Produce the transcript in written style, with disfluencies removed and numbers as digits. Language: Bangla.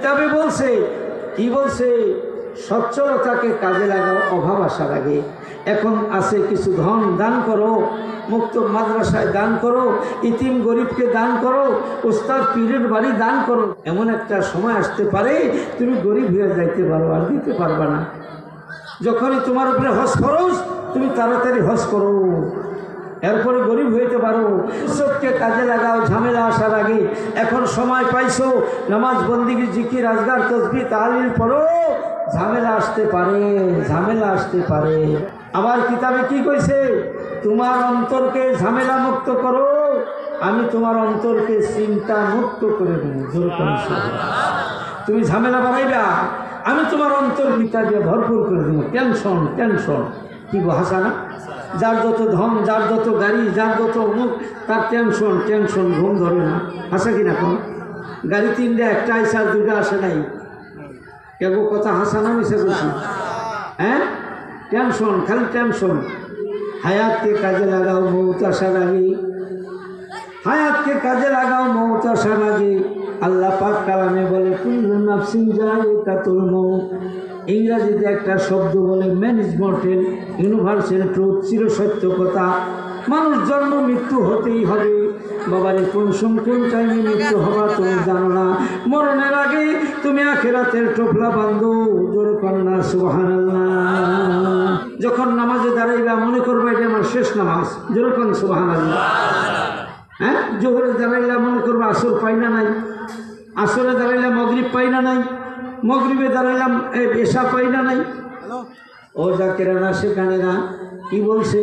কিতাবে বলছে কি বলছে? সচ্ছলতাকে কাজে লাগাও অভাব আসার আগে। এখন আছে কিছু ধন দান করো, মুক্ত মাদ্রাসায় দান করো, ইতিম গরিবকে দান করো, উস্তাদ পীরের বাড়ি দান করো। এমন একটা সময় আসতে পারে তুমি গরিব হয়ে যাইতে পারো, আর দিতে পারবা না। যখনই তোমার উপরে হজ খরচ, তুমি তাড়াতাড়ি হজ করো, এরপরে গরিব হইতে পারো। সবকে কাজে লাগাও ঝামেলা আসার আগে। এখন সময় পাইছো, নামাজ বন্দিগি জিকির আজগার তসবিহ তাহলিল পড়ো, ঝামেলা আসতে পারে, ঝামেলা আসতে পারে। আবার কিতাবে কি কইছে? তোমার অন্তরকে ঝামেলা মুক্ত করো, আমি তোমার অন্তরকে চিন্তা মুক্ত করে দেব। তুমি ঝামেলা বাড়াইবা, আমি তোমার অন্তর পিতা দিয়ে ভরপুর করে দেবো। টেনশন টেনশন কি গো হাসা না? যার যত ধন, যার যত গাড়ি, যার যত অমুক, তার টেনশন টেনশন, ঘুম ধরে না। হাসা কিনা কোন? গাড়ি তিনটা, একটা আইসা আর দুইটা আসে নাই। কেউ কথা হাসা না মিশে বলছি? হ্যাঁ, টেনশন, খালি টেনশন। হায়াতকে কাজে লাগাও মৌত আসার আগে, হায়াতকে কাজে লাগাও মৌত আসার আগে। আল্লাহ পাক কালামে বলে কুল্লু নাফসিন যায়িকাতুল মউত। ইংরাজিতে একটা শব্দ বলে ম্যানেজমেন্টের ইউনিভার্সাল ট্রুথ, চিরসত্য কথা। মানুষ জন্ম মৃত্যু হতেই হবে। বাবারে কোন কোন টাইমে মৃত্যু হবা তুমি জানো না। মরণের আগে তুমি আখিরাতের টোপলা বান্ধো। জোরে কন্যা সুবহানাল্লাহ। যখন নামাজে দাঁড়াইবা মনে করবা এটা আমার শেষ নামাজ। জোরে কন্যা সুবহানাল্লাহ। হ্যাঁ, জোহরে দাঁড়াইলা মনে করবা আসর পাই না নাই, আসরে দাঁড়াইলাম মগরিব পাই না নাই, মগরিবে দাঁড়াইলাম এশা পাই না নাই। ও জাকেরা না সেখানে না কি বলছে?